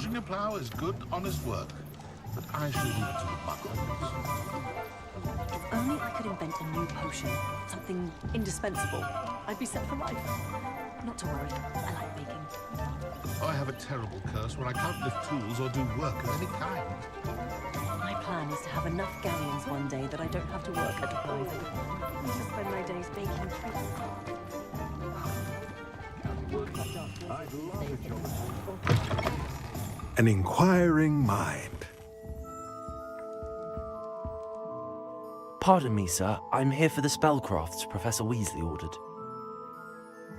Pushing a plough is good, honest work, but I shall leave it to the butlers. If only I could invent a new potion, something indispensable, I'd be set for life. Not to worry, I like baking. I have a terrible curse where I can't lift tools or do work of any kind. My plan is to have enough galleons one day that I don't have to work at a rising. I just spend my days baking treats. An inquiring mind. Pardon me, sir. I'm here for the spellcrafts Professor Weasley ordered.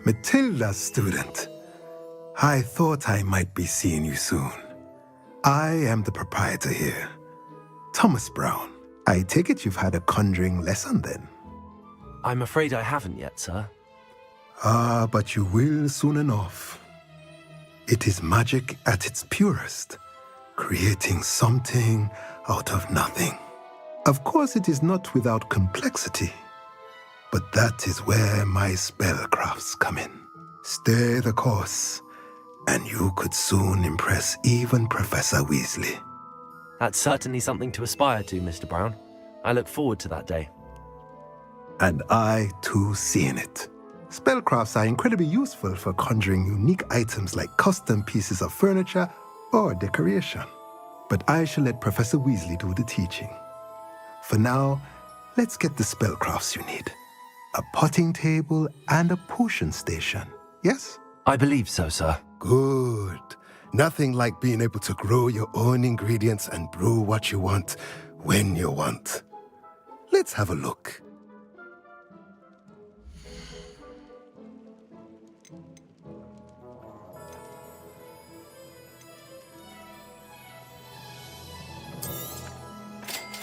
Matilda's student. I thought I might be seeing you soon. I am the proprietor here, Thomas Brown. I take it you've had a conjuring lesson then? I'm afraid I haven't yet, sir. Ah, but you will soon enough. It is magic at its purest, creating something out of nothing. Of course, it is not without complexity, but that is where my spellcrafts come in. Stay the course, and you could soon impress even Professor Weasley. That's certainly something to aspire to, Mr. Brown. I look forward to that day. And I, too, seeing it. Spellcrafts are incredibly useful for conjuring unique items like custom pieces of furniture or decoration. But I shall let Professor Weasley do the teaching. For now, let's get the spellcrafts you need. A potting table and a potion station, yes? I believe so, sir. Good. Nothing like being able to grow your own ingredients and brew what you want when you want. Let's have a look.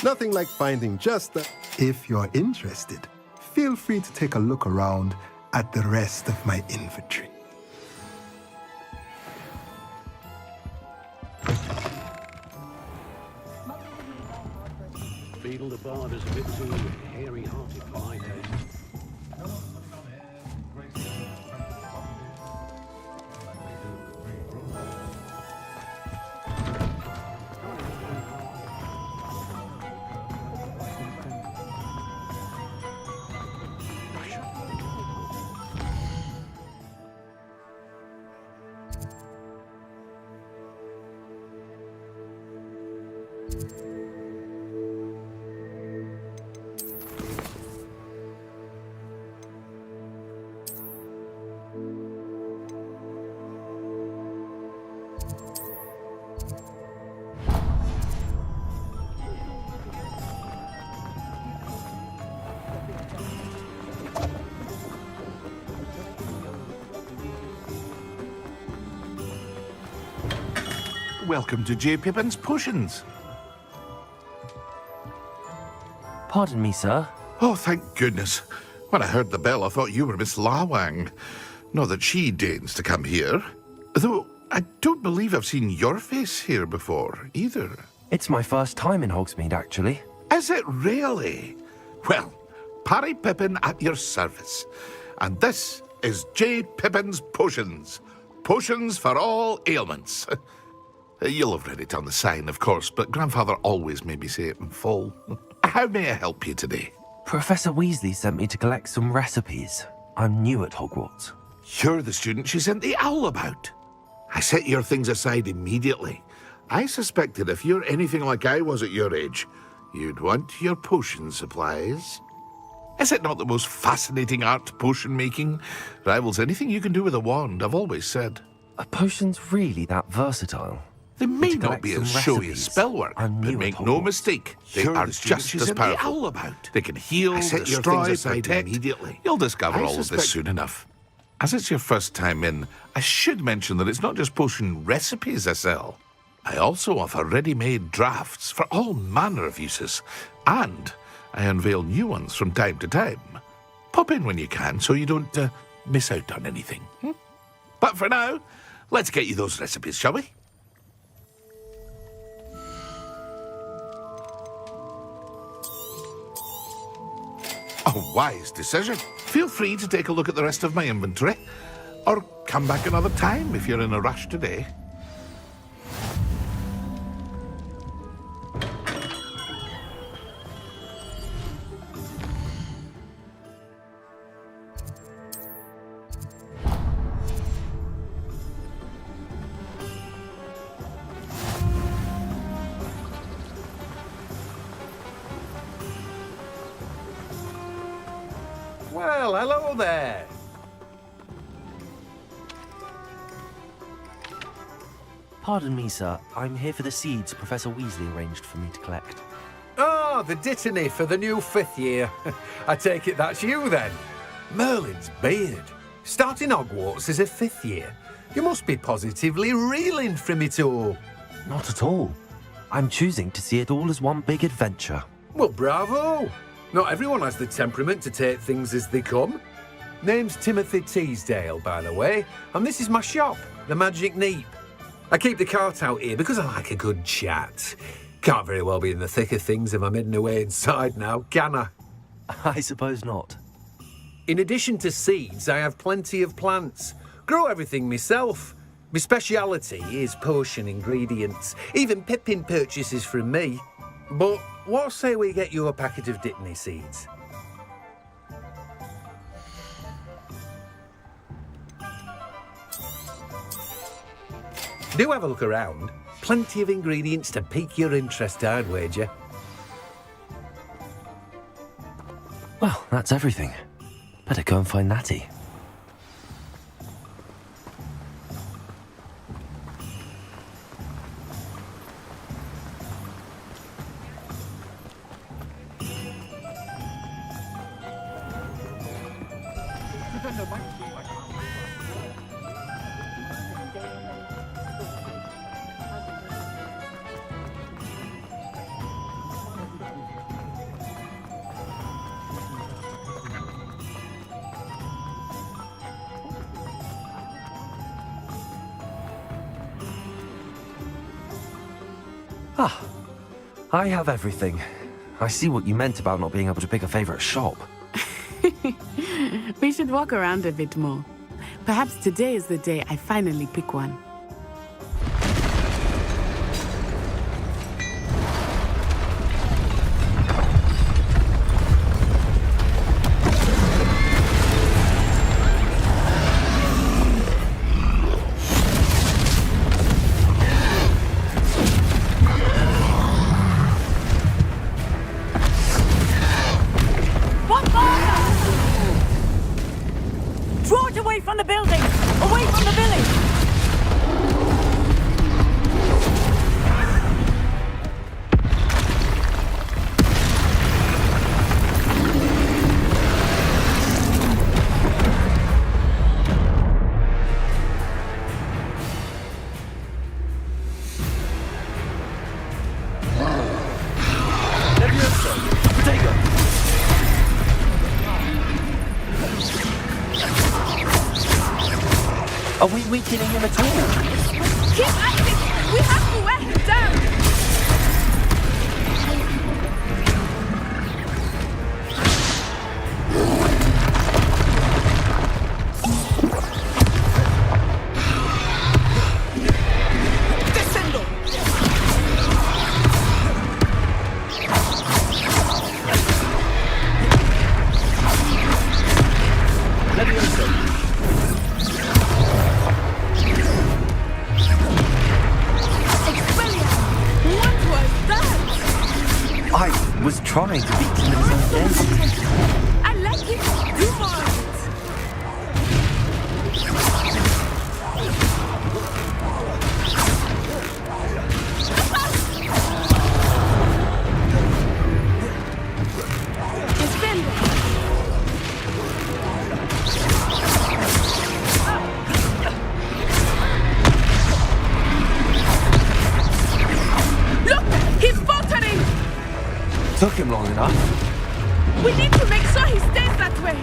Nothing like finding just the... If you're interested, feel free to take a look around at the rest of my inventory. Beetle the Bard is a bit too hairy-hearted for my taste. Welcome to J. Pippin's Potions. Pardon me, sir. Oh, thank goodness. When I heard the bell, I thought you were Miss Lawang. Not that she deigns to come here. Though I don't believe I've seen your face here before, either. It's my first time in Hogsmeade, actually. Is it really? Well, Parry Pippin at your service. And this is J. Pippin's Potions. Potions for all ailments. You'll have read it on the sign, of course, but Grandfather always made me say it in full. How may I help you today? Professor Weasley sent me to collect some recipes. I'm new at Hogwarts. You're the student she sent the owl about. I set your things aside immediately. I suspected if you're anything like I was at your age, you'd want your potion supplies. Is it not the most fascinating art, potion making? Rivals anything you can do with a wand, I've always said. Are potions really that versatile? They may To not collect be some as showy as recipes. spellwork, I'm but new make at no Hogwarts. mistake, they You're are the student just she as sent the powerful. owl about. They can heal, set your destroy, things aside protect. immediately. You'll discover I all of this suspect- soon enough. As it's your first time in, I should mention that it's not just potion recipes I sell. I also offer ready-made drafts for all manner of uses, and I unveil new ones from time to time. Pop in when you can so you don't miss out on anything. But for now, let's get you those recipes, shall we? A wise decision. Feel free to take a look at the rest of my inventory, or come back another time if you're in a rush today. Well, hello there. Pardon me, sir. I'm here for the seeds Professor Weasley arranged for me to collect. Oh, the dittany for the new 5th year. I take it that's you then. Merlin's beard. Starting Hogwarts as a 5th year. You must be positively reeling from it all. Not at all. I'm choosing to see it all as one big adventure. Well, bravo. Not everyone has the temperament to take things as they come. Name's Timothy Teasdale, by the way, and this is my shop, the Magic Neep. I keep the cart out here because I like a good chat. Can't very well be in the thick of things if I'm hidden away inside now, can I? I suppose not. In addition to seeds, I have plenty of plants. Grow everything myself. My speciality is potion ingredients. Even Pippin purchases from me. But what say we get you a packet of Dittany seeds? Do have a look around. Plenty of ingredients to pique your interest, I'd wager. Well, that's everything. Better go and find Natty. Ah, I have everything. I see what you meant about not being able to pick a favourite shop. We should walk around a bit more. Perhaps today is the day I finally pick one. Draw it away from the building! Away from the village! Are we weakening him at all? Keep acting! We have to wear him down! I was trying to beat him in his own game. I like it! Do more of it! Look! He's faltering! Took him long enough. We need to make sure he stays that way!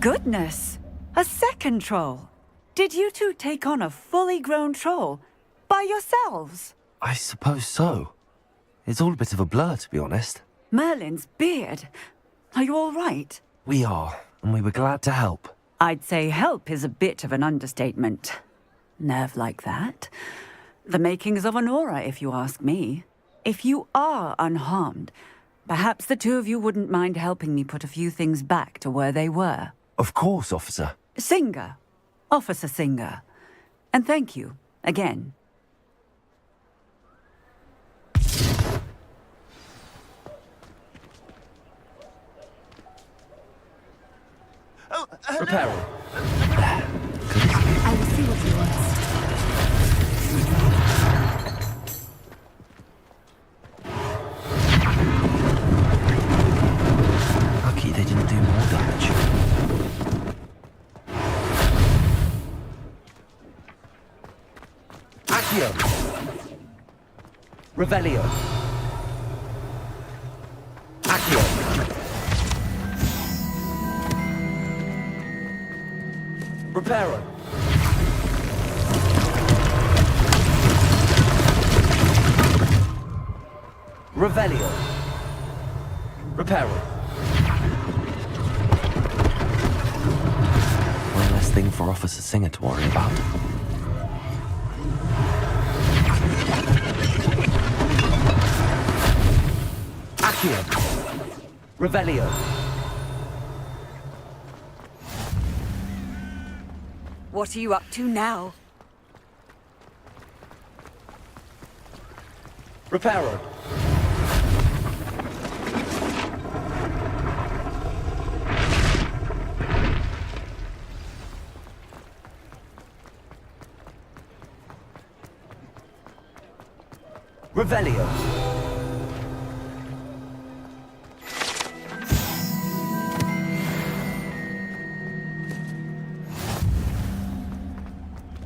Goodness! A second troll! Did you two take on a fully grown troll by yourselves? I suppose so. It's all a bit of a blur, to be honest. Merlin's beard. Are you all right? We are, and we were glad to help. I'd say help is a bit of an understatement. Nerve like that. The makings of an aura, if you ask me. If you are unharmed, perhaps the two of you wouldn't mind helping me put a few things back to where they were. Of course, officer. Singer. Officer Singer. And thank you, again. Repairing. I will see what he wants. Lucky they didn't do more damage. Accio! Revelio! Accio! Reparo! Revelio! Reparo! One less thing for Officer Singer to worry about. Accio! Revelio! What are you up to now? Reparo! Revelio!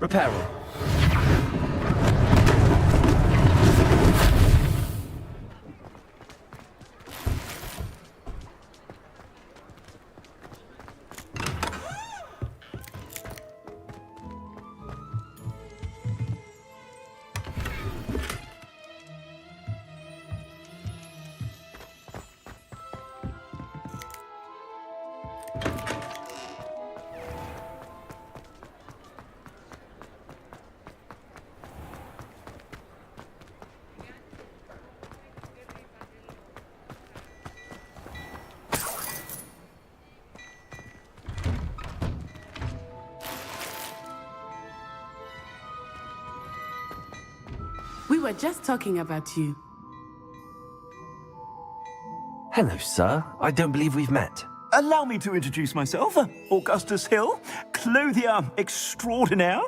Reparo! We were just talking about you. Hello, sir. I don't believe we've met. Allow me to introduce myself, Augustus Hill, clothier extraordinaire.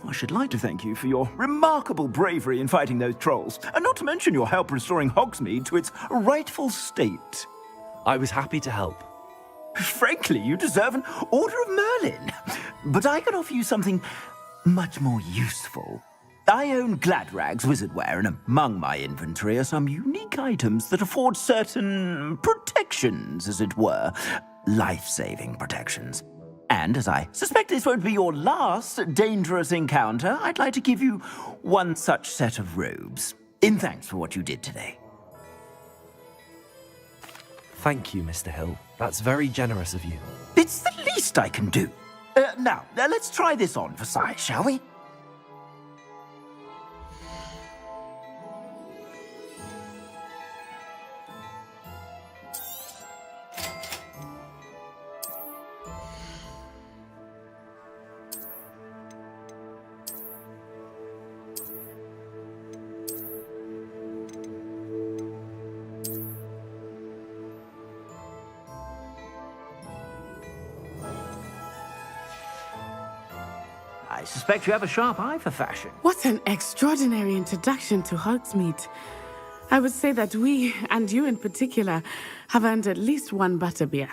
I should like to thank you for your remarkable bravery in fighting those trolls, and not to mention your help restoring Hogsmeade to its rightful state. I was happy to help. Frankly, you deserve an Order of Merlin. But I can offer you something much more useful. I own Gladrag's wizardware, and among my inventory are some unique items that afford certain protections, as it were. Life-saving protections. And as I suspect this won't be your last dangerous encounter, I'd like to give you one such set of robes, in thanks for what you did today. Thank you, Mr. Hill. That's very generous of you. It's the least I can do. Now, let's try this on for size, shall we? I suspect you have a sharp eye for fashion. What an extraordinary introduction to Hogsmeade. I would say that we, and you in particular, have earned at least one butterbeer.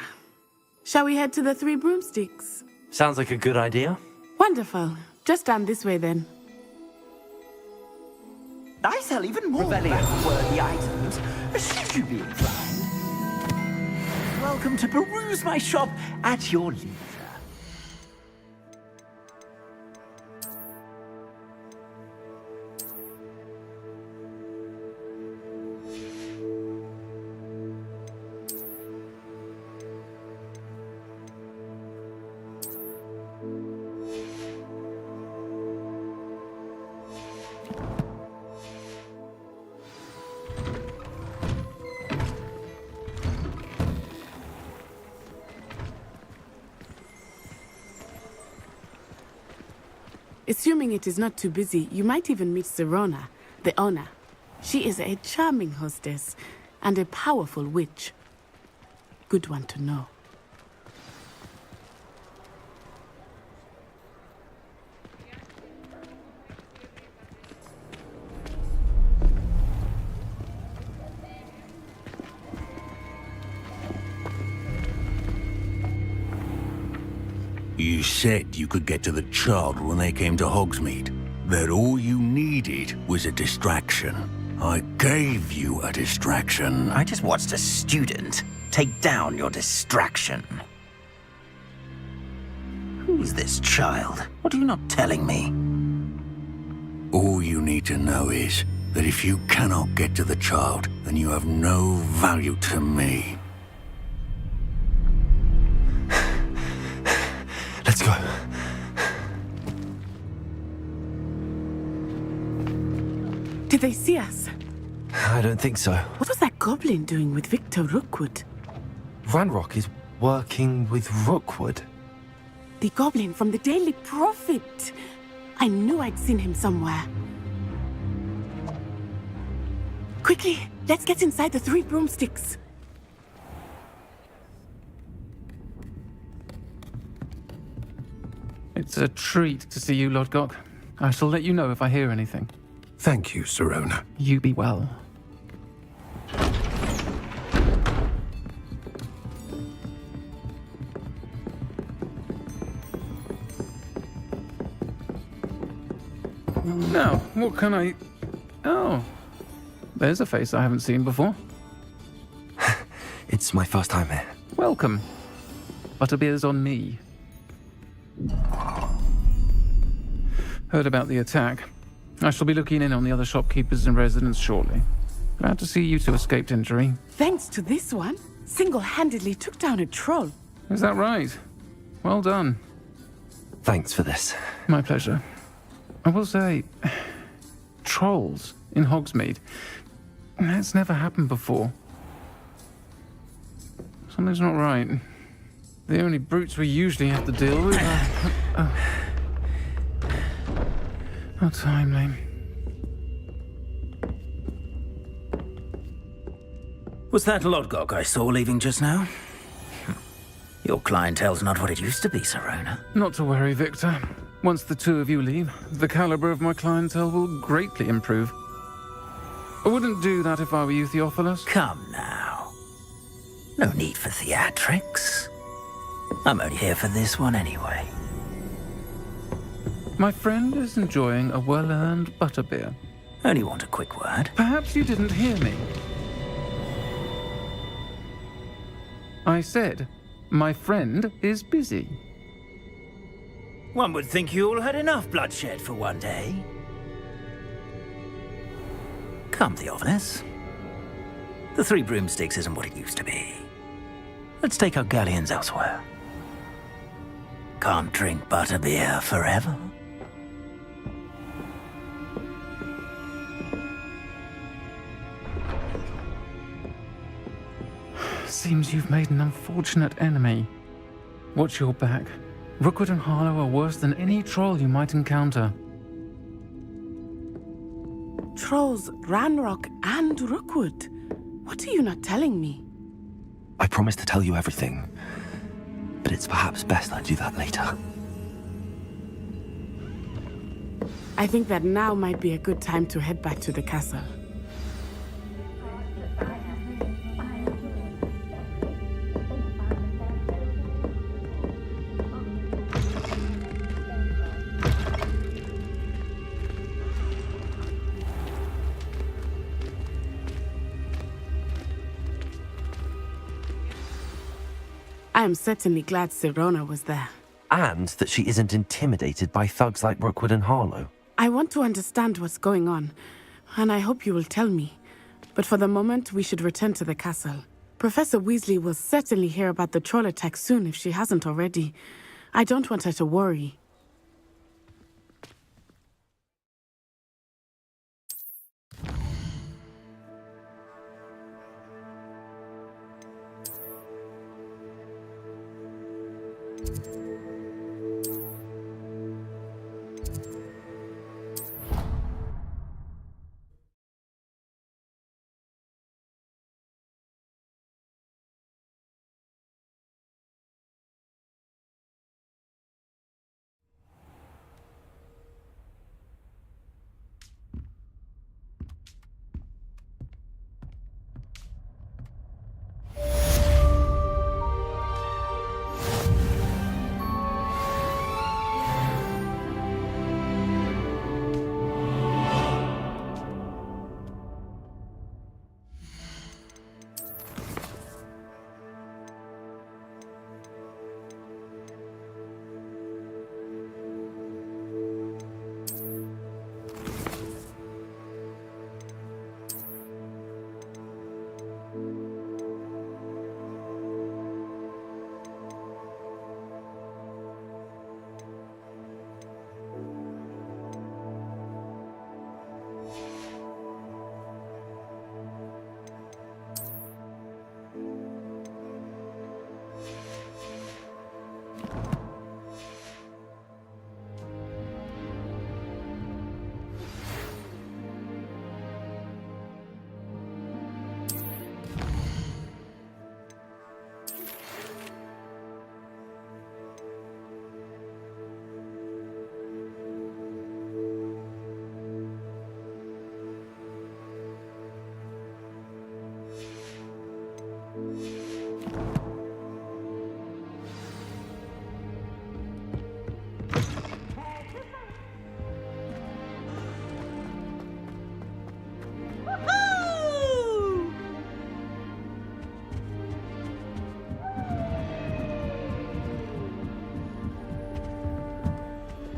Shall we head to the Three Broomsticks? Sounds like a good idea. Wonderful. Just down this way then. I sell even more worthy items, should you be inclined. Welcome to peruse my shop at your leisure. Assuming it is not too busy, you might even meet Sirona, the owner. She is a charming hostess and a powerful witch. Good one to know. You said you could get to the child when they came to Hogsmeade. That all you needed was a distraction. I gave you a distraction. I just watched a student take down your distraction. Who's this child? What are you not telling me? All you need to know is that if you cannot get to the child, then you have no value to me. Let's go. Did they see us? I don't think so. What was that goblin doing with Victor Rookwood? Ranrock is working with Rookwood. The goblin from the Daily Prophet. I knew I'd seen him somewhere. Quickly, let's get inside the 3 broomsticks. It's a treat to see you, Lodgok. I shall let you know if I hear anything. Thank you, Sirona. You be well. Now, what can I... Oh, there's a face I haven't seen before. It's my first time here. Welcome. Butterbeer's on me. Heard about the attack. I shall be looking in on the other shopkeepers and residents shortly. Glad to see you two escaped injury. Thanks to this one, single-handedly took down a troll. Is that right? Well done. Thanks for this. My pleasure. I will say, trolls in Hogsmeade. That's never happened before. Something's not right. The only brutes we usually have to deal with are... How timely. Was that Lodgok I saw leaving just now? Your clientele's not what it used to be, Sirona. Not to worry, Victor. Once the two of you leave, the caliber of my clientele will greatly improve. I wouldn't do that if I were you, Theophilus. Come now. No need for theatrics. I'm only here for this one anyway. My friend is enjoying a well-earned butterbeer. Only want a quick word. Perhaps you didn't hear me. I said, my friend is busy. One would think you all had enough bloodshed for one day. Come, Theophilus. The 3 broomsticks isn't what it used to be. Let's take our galleons elsewhere. Can't drink butterbeer forever. Seems you've made an unfortunate enemy. Watch your back. Rookwood and Harlow are worse than any troll you might encounter. Trolls, Ranrock, and Rookwood. What are you not telling me? I promise to tell you everything, but it's perhaps best I do that later. I think that now might be a good time to head back to the castle. I am certainly glad Sirona was there. And that she isn't intimidated by thugs like Rookwood and Harlow. I want to understand what's going on, and I hope you will tell me. But for the moment, we should return to the castle. Professor Weasley will certainly hear about the troll attack soon if she hasn't already. I don't want her to worry.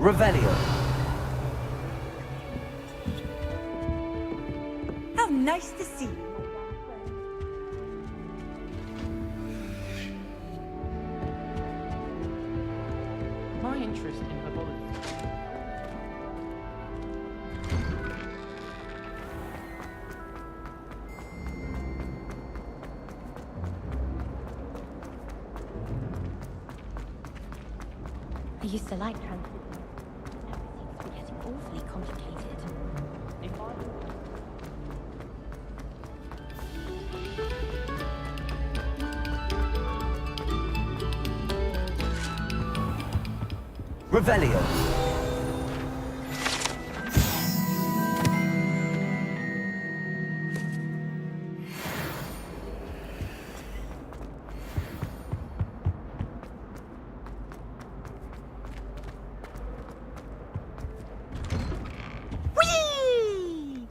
Revelio. How nice to see you. My interest in herbology. I used to like transit. Everything's been getting awfully complicated. If I... Revelio. Whee!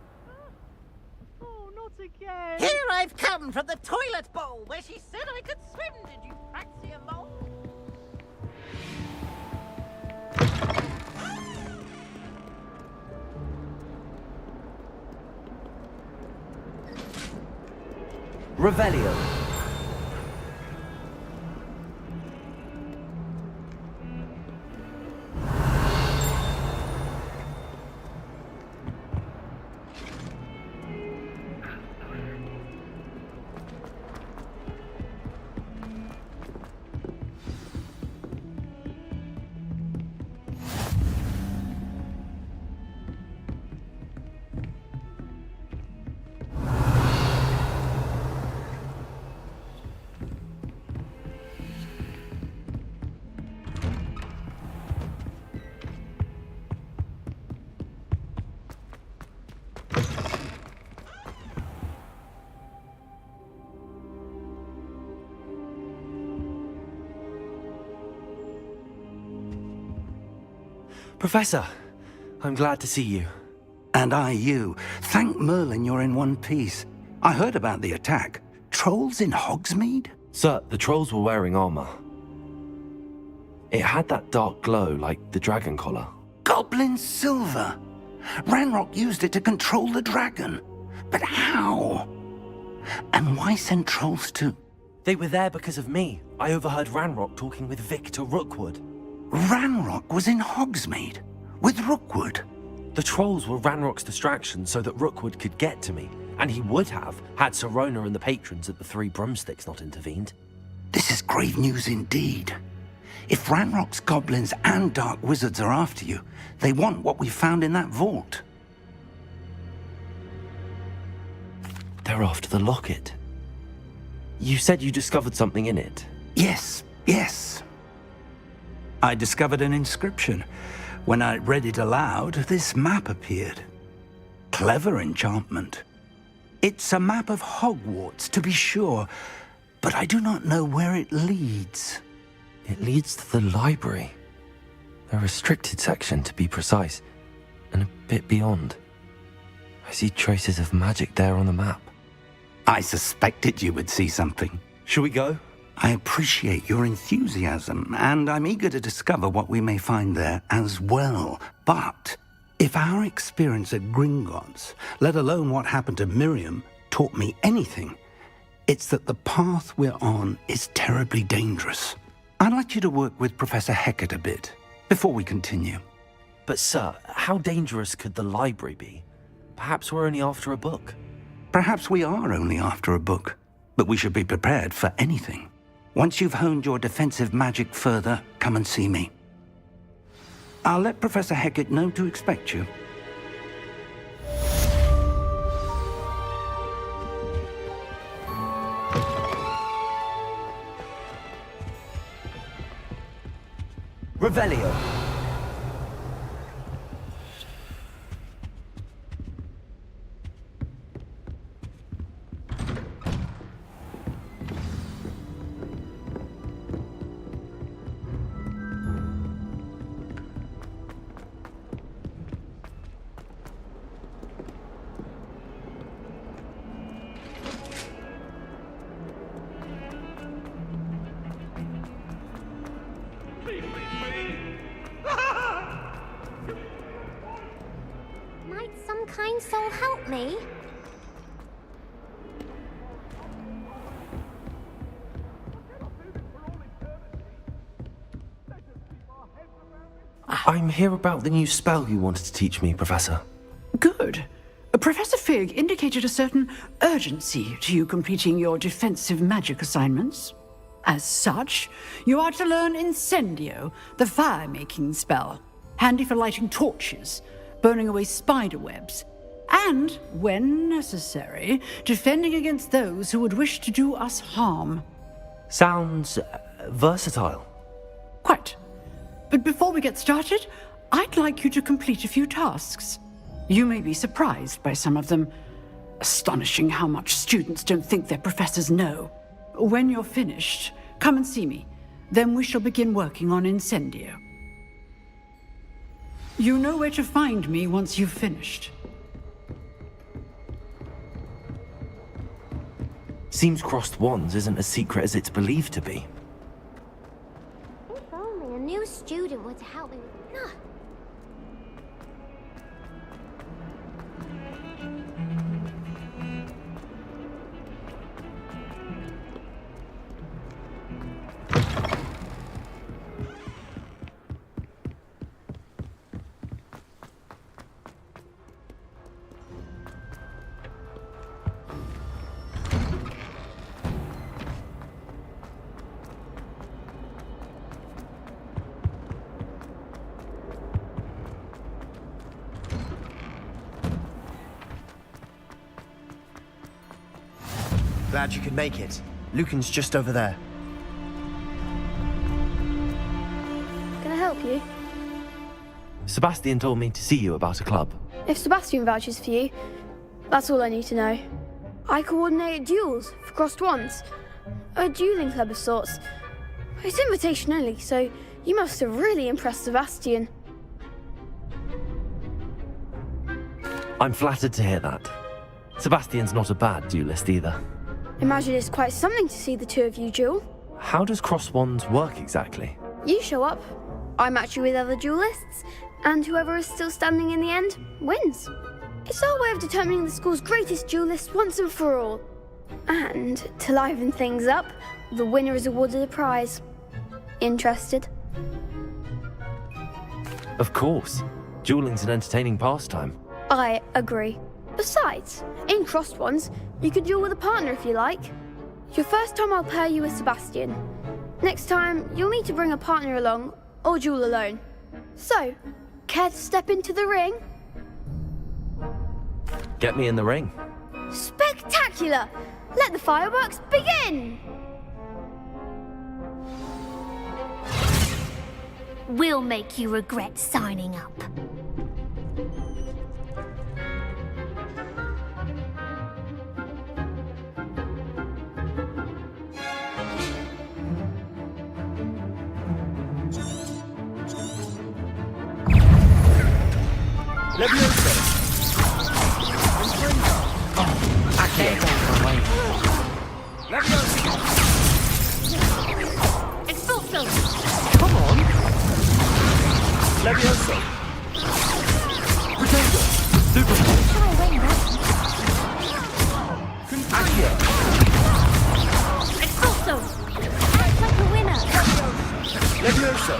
Oh, not again. Here I've come from the toilet bowl where she said I could swim. Did you praxi along? Revelio. Professor, I'm glad to see you. And I you. Thank Merlin you're in one piece. I heard about the attack. Trolls in Hogsmeade? Sir, the trolls were wearing armor. It had that dark glow like the dragon collar. Goblin silver. Ranrock used it to control the dragon. But how? And why send trolls to... They were there because of me. I overheard Ranrock talking with Victor Rookwood. Ranrock was in Hogsmeade? With Rookwood? The trolls were Ranrock's distraction so that Rookwood could get to me. And he would have, had Sirona and the patrons at the Three Broomsticks not intervened. This is grave news indeed. If Ranrock's goblins and dark wizards are after you, they want what we found in that vault. They're after the locket. You said you discovered something in it. Yes, yes. I discovered an inscription. When I read it aloud, this map appeared. Clever enchantment. It's a map of Hogwarts, to be sure, but I do not know where it leads. It leads to the library. A restricted section, to be precise, and a bit beyond. I see traces of magic there on the map. I suspected you would see something. Shall we go? I appreciate your enthusiasm, and I'm eager to discover what we may find there as well. But if our experience at Gringotts, let alone what happened to Miriam, taught me anything, it's that the path we're on is terribly dangerous. I'd like you to work with Professor Hecat a bit before we continue. But sir, how dangerous could the library be? Perhaps we're only after a book. Perhaps we are only after a book, but we should be prepared for anything. Once you've honed your defensive magic further, come and see me. I'll let Professor Hecat know to expect you. Revelio. all help me? I'm here about the new spell you wanted to teach me, Professor. Good. Professor Fig indicated a certain urgency to you completing your defensive magic assignments. As such, you are to learn Incendio, the fire-making spell, handy for lighting torches, burning away spider webs, and, when necessary, defending against those who would wish to do us harm. Sounds versatile. Quite. But before we get started, I'd like you to complete a few tasks. You may be surprised by some of them. Astonishing how much students don't think their professors know. When you're finished, come and see me. Then we shall begin working on Incendio. You know where to find me once you've finished. Seems crossed wands isn't as secret as it's believed to be. If only a new student were to help me with... Glad you could make it. Lucan's just over there. Can I help you? Sebastian told me to see you about a club. If Sebastian vouches for you, that's all I need to know. I coordinate duels for crossed wands. A dueling club of sorts. It's invitation only, so you must have really impressed Sebastian. I'm flattered to hear that. Sebastian's not a bad duelist either. Imagine it's quite something to see the two of you duel. How does cross wands work exactly? You show up, I match you with other duelists, and whoever is still standing in the end wins. It's our way of determining the school's greatest duelist once and for all. And to liven things up, the winner is awarded a prize. Interested? Of course. Dueling's an entertaining pastime. I agree. Besides, in crossed ones, you can duel with a partner if you like. Your first time I'll pair you with Sebastian. Next time, you'll need to bring a partner along, or duel alone. So, care to step into the ring? Get me in the ring. Spectacular! Let the fireworks begin! We'll make you regret signing up. Expulso! Come on! Levioso! Potato! Super! Accio! Expulso! Act like a winner! Levioso!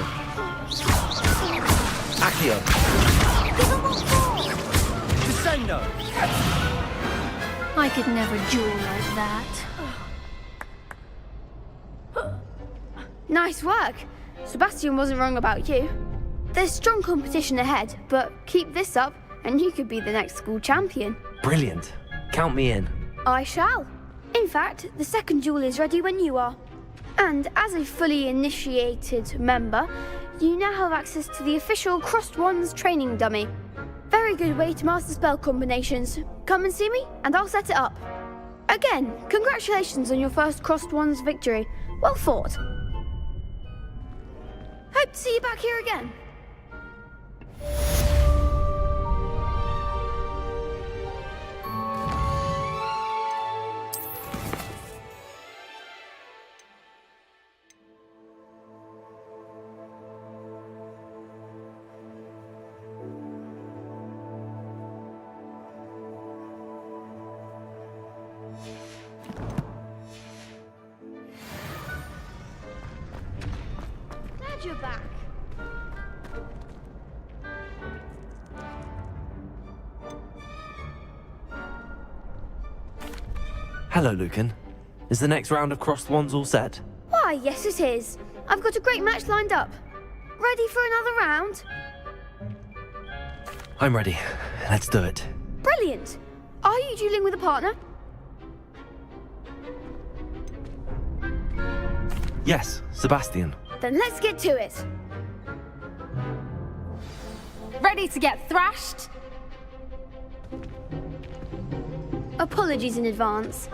Accio! Give 'em what for! Descendo! I could never duel like that. Nice work! Sebastian wasn't wrong about you. There's strong competition ahead, but keep this up and you could be the next school champion. Brilliant. Count me in. I shall. In fact, the second duel is ready when you are. And as a fully initiated member, you now have access to the official Crossed Wands training dummy. Very good way to master spell combinations. Come and see me, and I'll set it up. Again, congratulations on your first Crossed Wands victory. Well fought. Hope to see you back here again. Glad you're back. Hello, Lucan. Is the next round of crossed wands all set? Why, yes it is. I've got a great match lined up. Ready for another round? I'm ready. Let's do it. Brilliant. Are you dueling with a partner? Yes, Sebastian. Then let's get to it. Ready to get thrashed? Apologies in advance.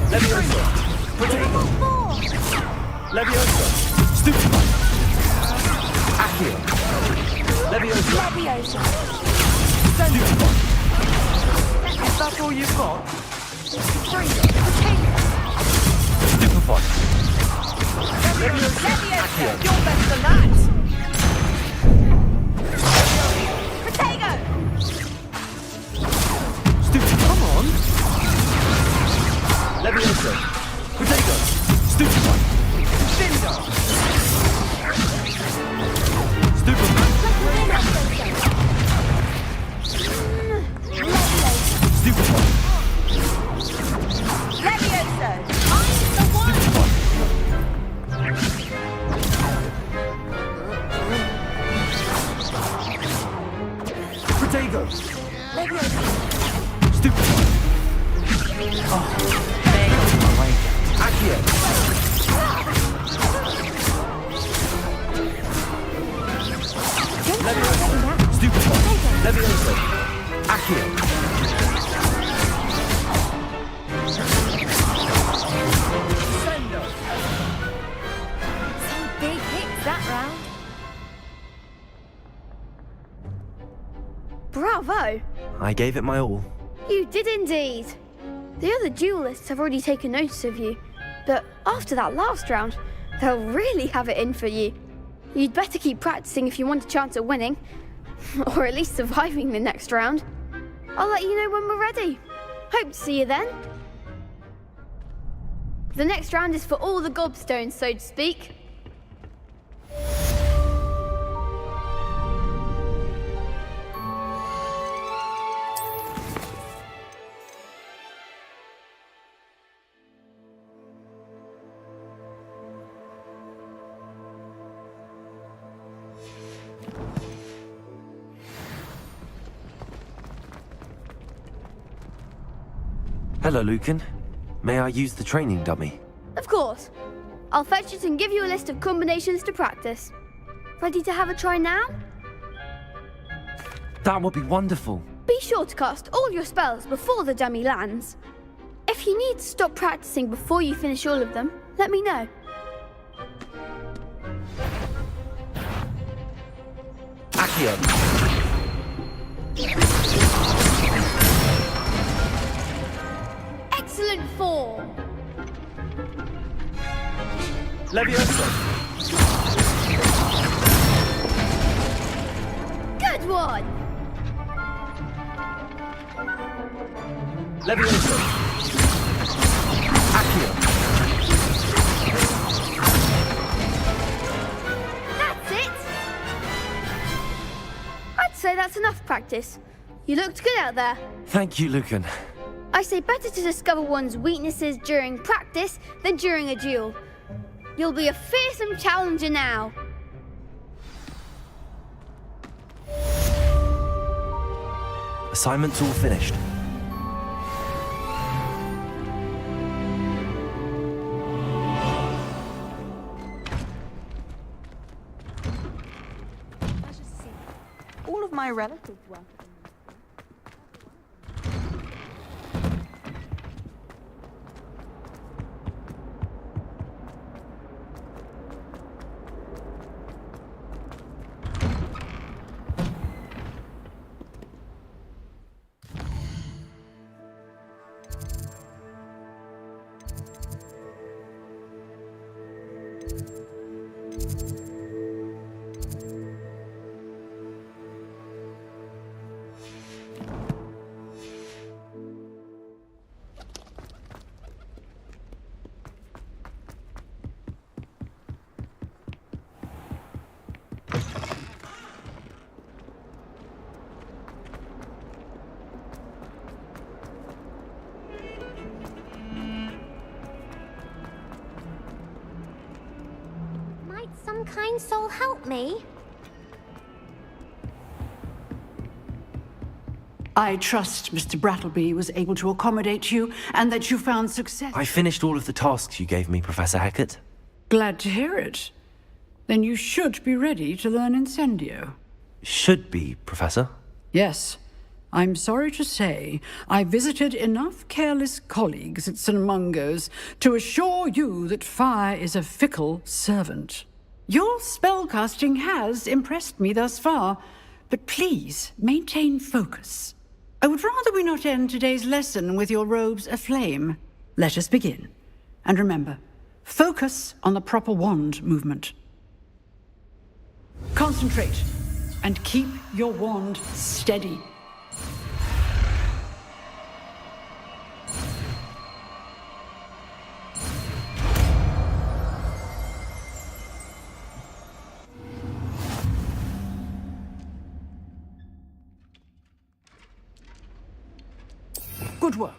Leviosa! Potato! Leviosa! Stupefy! Accio! Leviosa! Leviosa! Stupefy! Is that all you've got? Stupefy! Leviosa! Accio! You're better than that! Potato! Stupefy! Come on! Leviosa! Potato! Stupefy! Cinder! Stupefy! Stupefy! Leviosa! I'm the one! Potato! Leviosa! Stupefy! Oh, there goes my wager. Accio! Leviosa! Stupefy! Leviosa! Accio! Cinder! Some big hits that round. Bravo! I gave it my all. You did indeed. The other duelists have already taken notice of you, but after that last round, they'll really have it in for you. You'd better keep practicing if you want a chance at winning, or at least surviving the next round. I'll let you know when we're ready. Hope to see you then. The next round is for all the gobstones, so to speak. Hello, Lucan. May I use the training dummy? Of course. I'll fetch it and give you a list of combinations to practice. Ready to have a try now? That would be wonderful. Be sure to cast all your spells before the dummy lands. If you need to stop practicing before you finish all of them, let me know. Accio! Excellent form. Leviosa! Good one. Leviosa! Accio! That's it. I'd say that's enough practice. You looked good out there. Thank you, Lucan. I say better to discover one's weaknesses during practice than during a duel. You'll be a fearsome challenger now. Assignment's all finished. All of my relatives work. kind soul help me? I trust Mr. Brattleby was able to accommodate you and that you found success. I finished all of the tasks you gave me, Professor Hackett. Glad to hear it. Then you should be ready to learn Incendio. Should be, Professor. Yes. I'm sorry to say, I visited enough careless colleagues at St. Mungo's to assure you that fire is a fickle servant. Your spellcasting has impressed me thus far, but please maintain focus. I would rather we not end today's lesson with your robes aflame. Let us begin. And remember, focus on the proper wand movement. Concentrate, and keep your wand steady. Good work.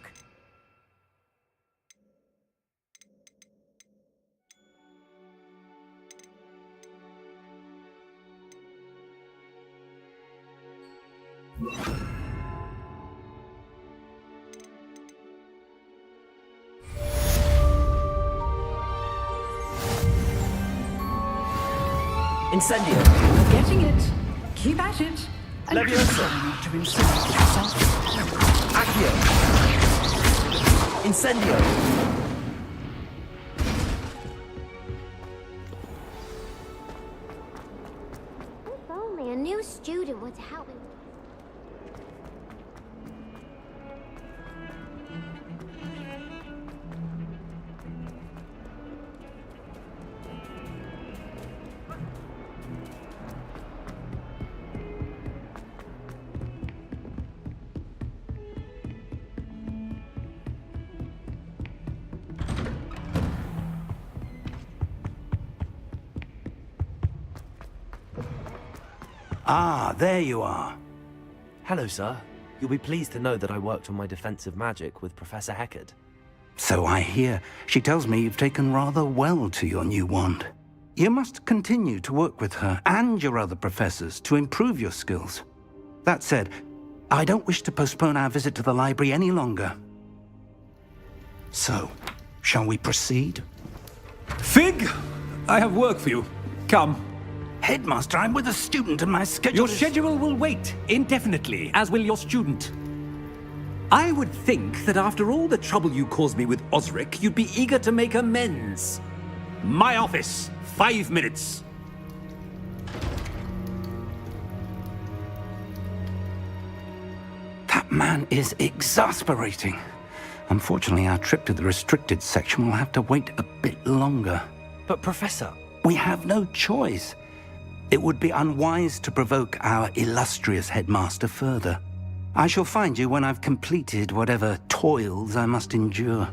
Incendio. You're getting it. Keep at it. And Leviosa. try not to insult yourself. Accio. Incendio. If only a new student were to help me. Ah, there you are. Hello, sir. You'll be pleased to know that I worked on my defensive magic with Professor Hackett. So I hear. She tells me you've taken rather well to your new wand. You must continue to work with her and your other professors to improve your skills. That said, I don't wish to postpone our visit to the library any longer. So, shall we proceed? Fig, I have work for you. Come. Headmaster, I'm with a student and my schedule Your schedule will wait indefinitely, as will your student. I would think that after all the trouble you caused me with Osric, you'd be eager to make amends. My office, 5 minutes. That man is exasperating. Unfortunately, our trip to the restricted section will have to wait a bit longer. But, Professor... We have no choice. It would be unwise to provoke our illustrious headmaster further. I shall find you when I've completed whatever toils I must endure.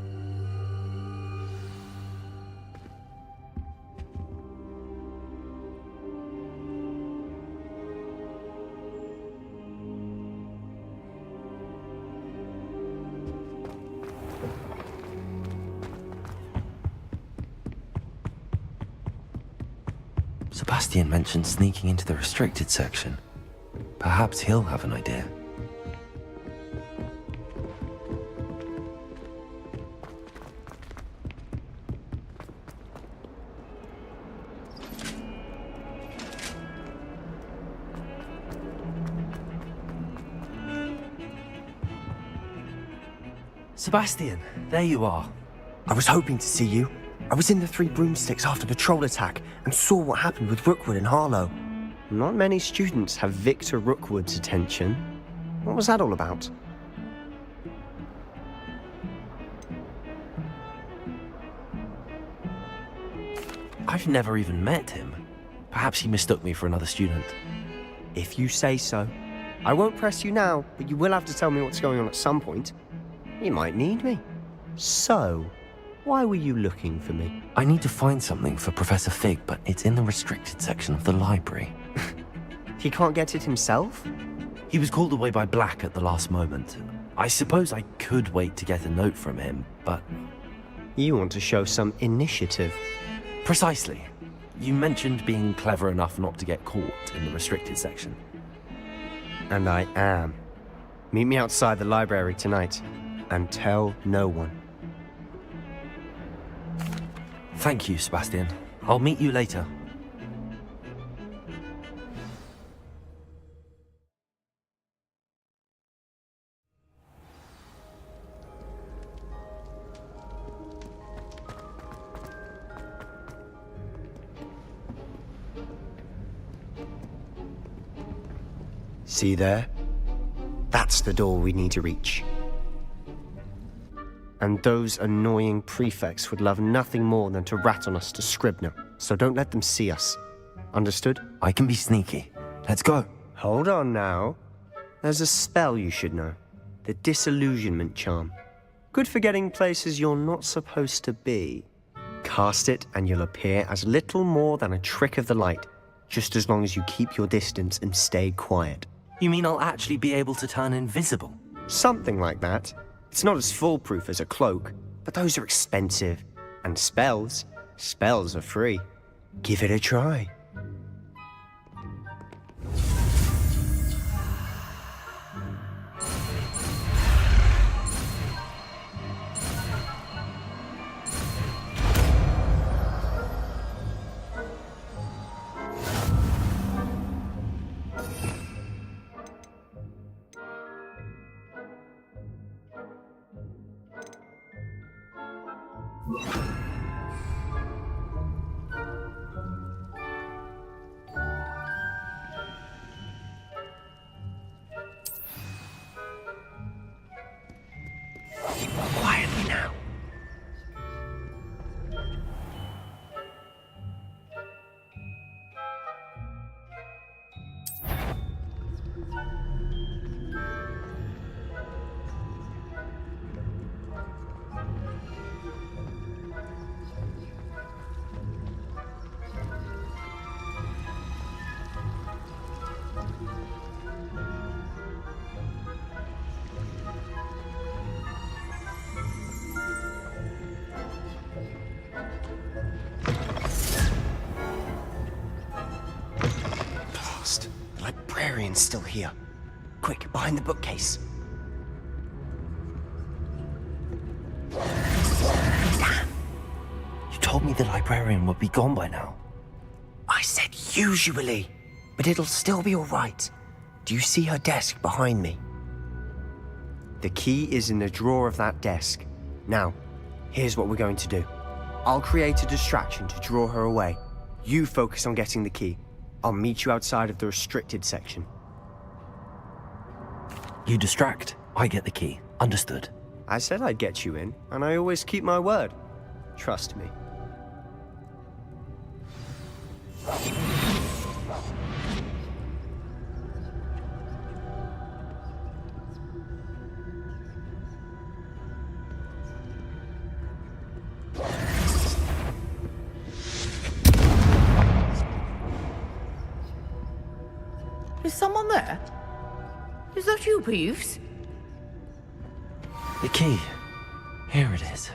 Sebastian mentioned sneaking into the restricted section. Perhaps he'll have an idea. Sebastian, there you are. I was hoping to see you. I was in the Three Broomsticks after the troll attack and saw what happened with Rookwood and Harlow. Not many students have Victor Rookwood's attention. What was that all about? I've never even met him. Perhaps he mistook me for another student. If you say so. I won't press you now, but you will have to tell me what's going on at some point. You might need me. So, why were you looking for me? I need to find something for Professor Fig, but it's in the restricted section of the library. He can't get it himself? He was called away by Black at the last moment. I suppose I could wait to get a note from him, but... You want to show some initiative. Precisely. You mentioned being clever enough not to get caught in the restricted section. And I am. Meet me outside the library tonight, and tell no one. Thank you, Sebastian. I'll meet you later. See there? That's the door we need to reach. And those annoying prefects would love nothing more than to rat on us to Scribner, so don't let them see us. Understood? I can be sneaky. Let's go. Hold on now. There's a spell you should know. The Disillusionment Charm. Good for getting places you're not supposed to be. Cast it and you'll appear as little more than a trick of the light, just as long as you keep your distance and stay quiet. You mean I'll actually be able to turn invisible? Something like that. It's not as foolproof as a cloak, but those are expensive. And spells are free. Give it a try. Quietly now. The librarian's still here. Quick, behind the bookcase. Damn! You told me the librarian would be gone by now. I said usually, but it'll still be all right. Do you see her desk behind me? The key is in the drawer of that desk. Now, here's what we're going to do. I'll create a distraction to draw her away. You focus on getting the key. I'll meet you outside of the restricted section. You distract, I get the key. Understood. I said I'd get you in, and I always keep my word. Trust me. Is someone there? Is that you, Peeves? The key. Here it is.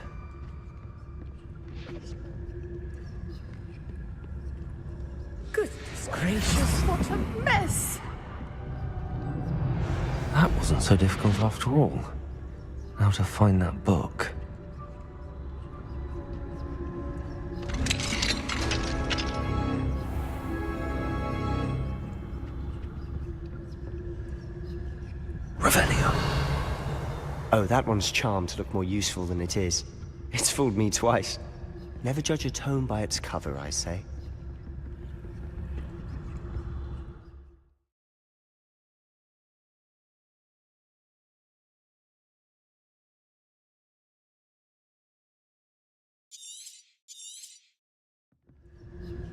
Goodness gracious, what a mess! That wasn't so difficult after all. Now to find that book. Revelio. Oh, that one's charmed to look more useful than it is. It's fooled me twice. Never judge a tome by its cover, I say.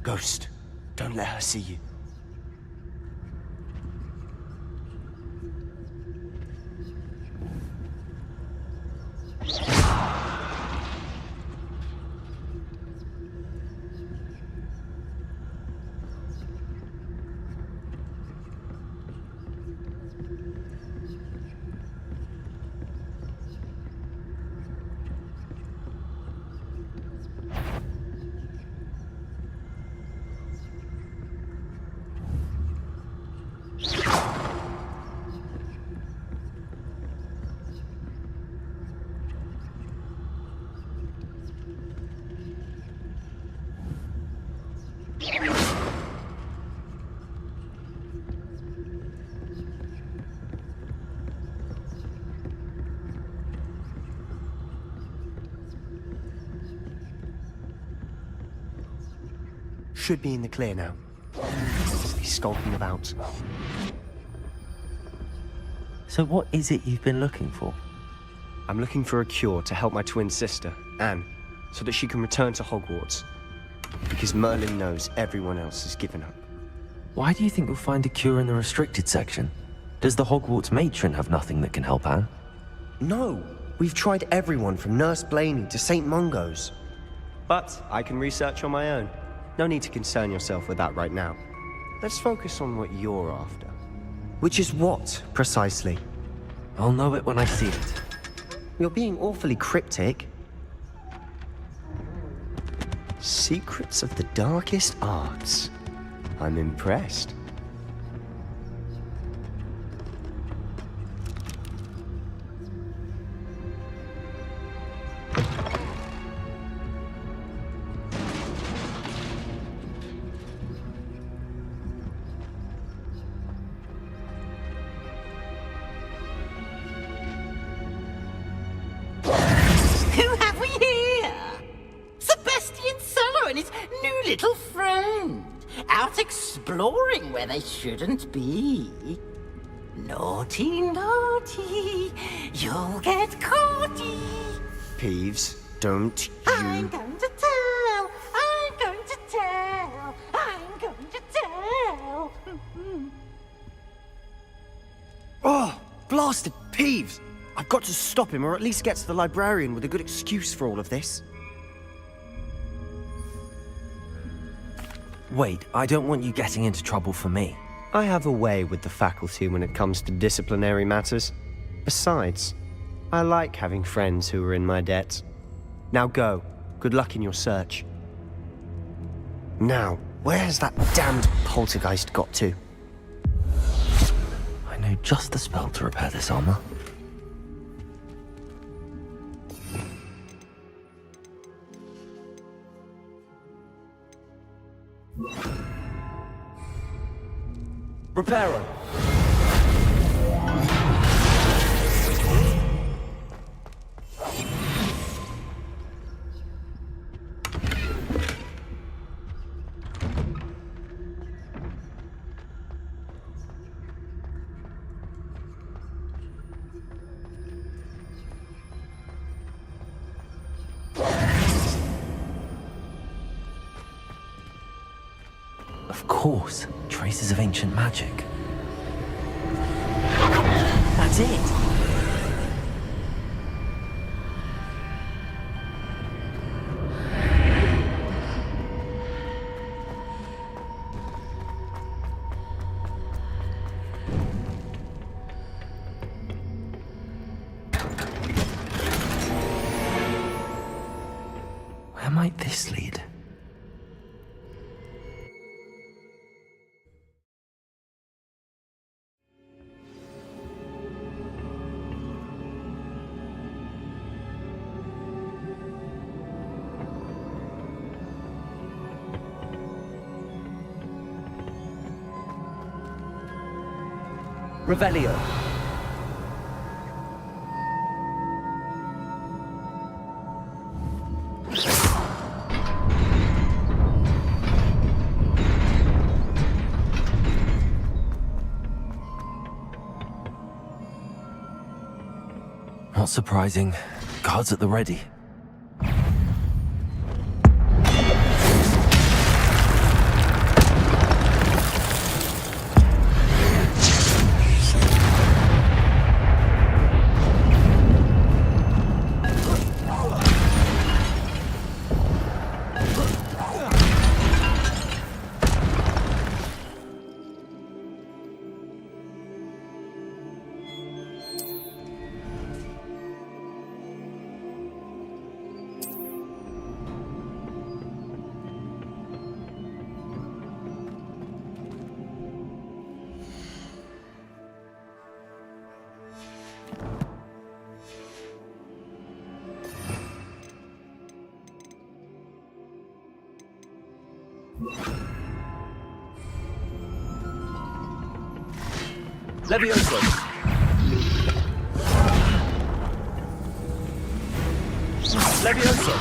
Ghost, don't let her see you. should be in the clear now. He's skulking about. So what is it you've been looking for? I'm looking for a cure to help my twin sister, Anne, so that she can return to Hogwarts. Because Merlin knows everyone else has given up. Why do you think you'll find a cure in the restricted section? Does the Hogwarts matron have nothing that can help Anne? No, we've tried everyone from Nurse Blaney to St. Mungo's. But I can research on my own. No need to concern yourself with that right now. Let's focus on what you're after. Which is what, precisely? I'll know it when I see it. You're being awfully cryptic. Secrets of the darkest arts. I'm impressed. Who have we here? Sebastian Sallow and his new little friend. Out exploring where they shouldn't be. Naughty, naughty. You'll get caughty. Peeves, don't you... I'm going to tell. I'm going to tell. I'm going to tell. Oh, blasted Peeves! I've got to stop him, or at least get to the librarian with a good excuse for all of this. Wait, I don't want you getting into trouble for me. I have a way with the faculty when it comes to disciplinary matters. Besides, I like having friends who are in my debt. Now go. Good luck in your search. Now, where has that damned poltergeist got to? I know just the spell to repair this armor. Reparo. Of course, traces of ancient magic. That's it! Where might this lead? Revelio. Not surprising. Guards at the ready. Levioso. Levioso.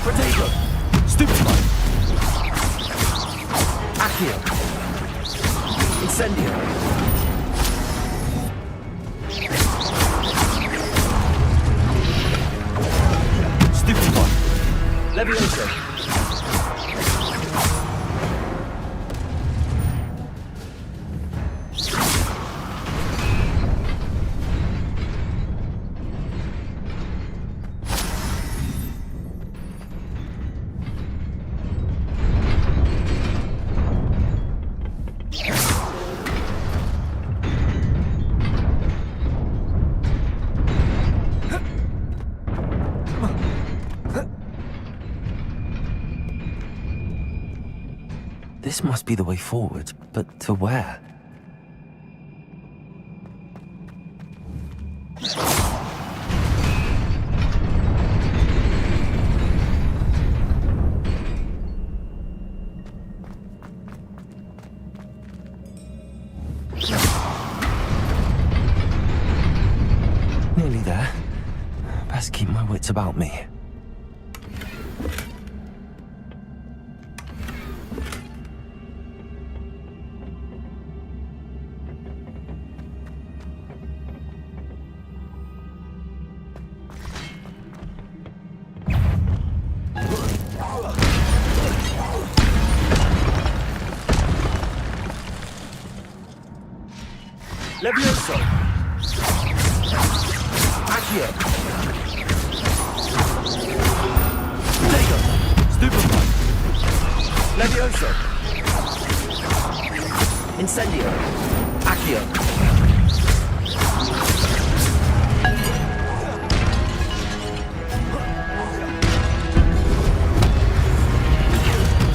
Protego. Stupefy. Accio. Incendio. Stupefy. Levioso. This must be the way forward, but to where? Nearly there. Best keep my wits about me. Levioso. Accio. Dego. Stupefy. Levioso. Incendio. Accio.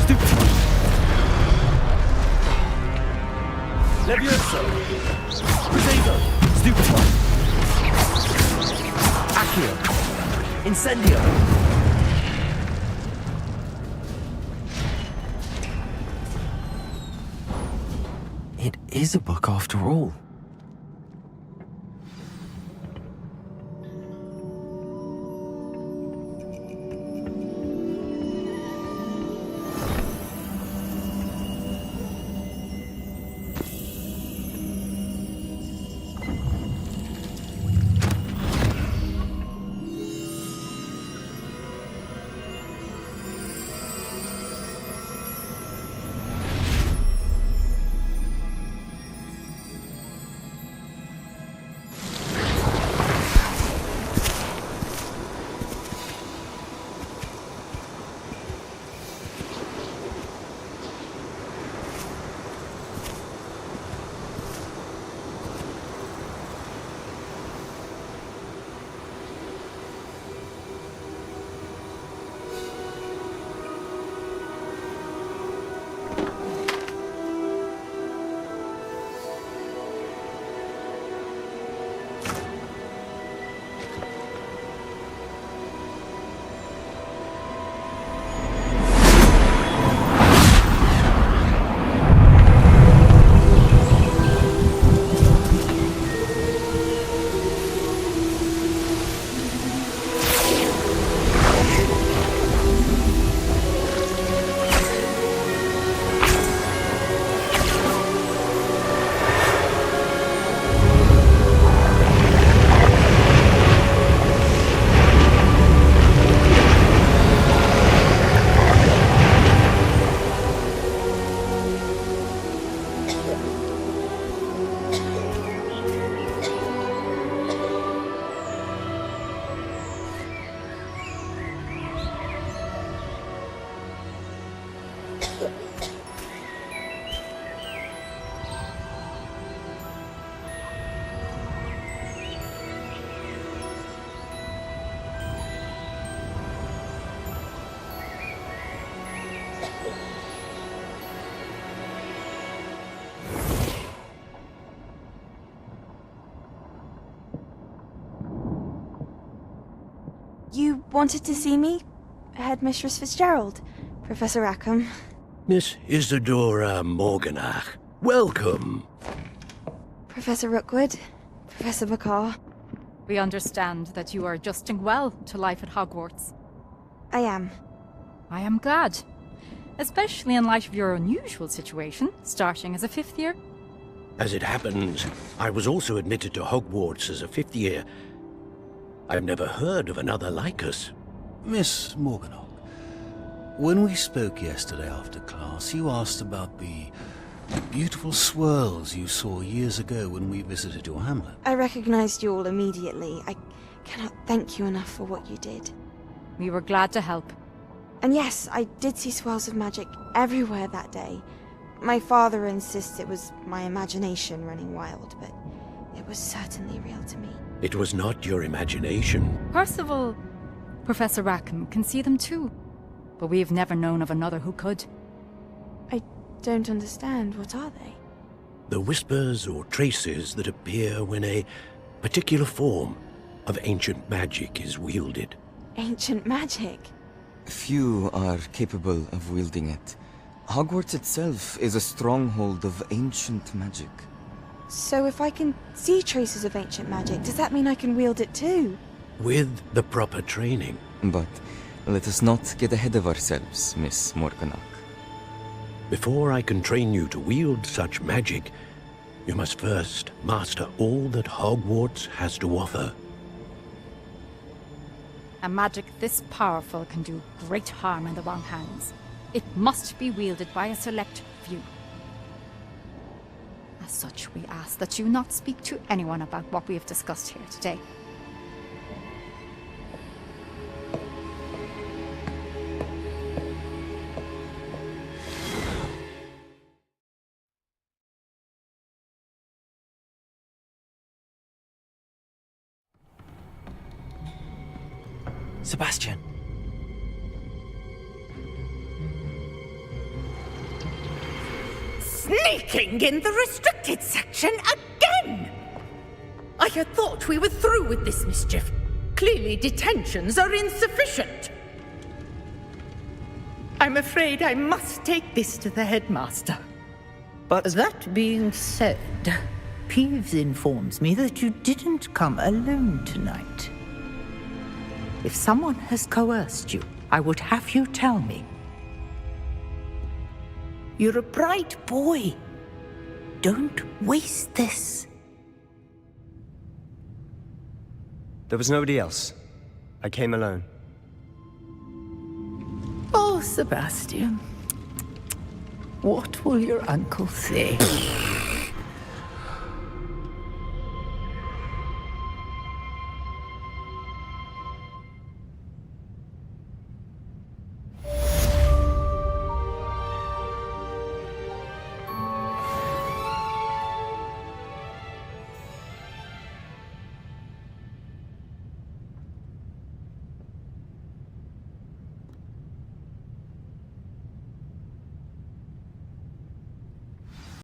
Stupefy. Levioso. Dego. Stupefy. Accio. Incendio. It is a book after all. You wanted to see me? Headmistress Fitzgerald, Professor Rackham. Miss Isadora Morganach, welcome. Professor Rookwood, Professor Bakar. We understand that you are adjusting well to life at Hogwarts. I am. I am glad. especially in light of your unusual situation, starting as a 5th year. As it happens, I was also admitted to Hogwarts as a 5th year. I've never heard of another like us. Miss Morganach, when we spoke yesterday after class, you asked about the beautiful swirls you saw years ago when we visited your hamlet. I recognized you all immediately. I cannot thank you enough for what you did. We were glad to help. And yes, I did see swirls of magic everywhere that day. My father insists it was my imagination running wild, but it was certainly real to me. It was not your imagination. Percival, Professor Rackham can see them too, but we've never known of another who could. I don't understand. What are they? The whispers or traces that appear when a particular form of ancient magic is wielded. Ancient magic? Few are capable of wielding it. Hogwarts itself is a stronghold of ancient magic. So if I can see traces of ancient magic, does that mean I can wield it too? With the proper training. But let us not get ahead of ourselves, Miss Morganach. Before I can train you to wield such magic, you must first master all that Hogwarts has to offer. A magic this powerful can do great harm in the wrong hands. It must be wielded by a select few. As such, we ask that you not speak to anyone about what we have discussed here today. Sebastian. Sneaking in the restricted section again! I had thought we were through with this mischief. Clearly detentions are insufficient. I'm afraid I must take this to the headmaster. But that being said, Peeves informs me that you didn't come alone tonight. If someone has coerced you, I would have you tell me. You're a bright boy. Don't waste this. there was nobody else. I came alone. Oh, Sebastian. What will your uncle say?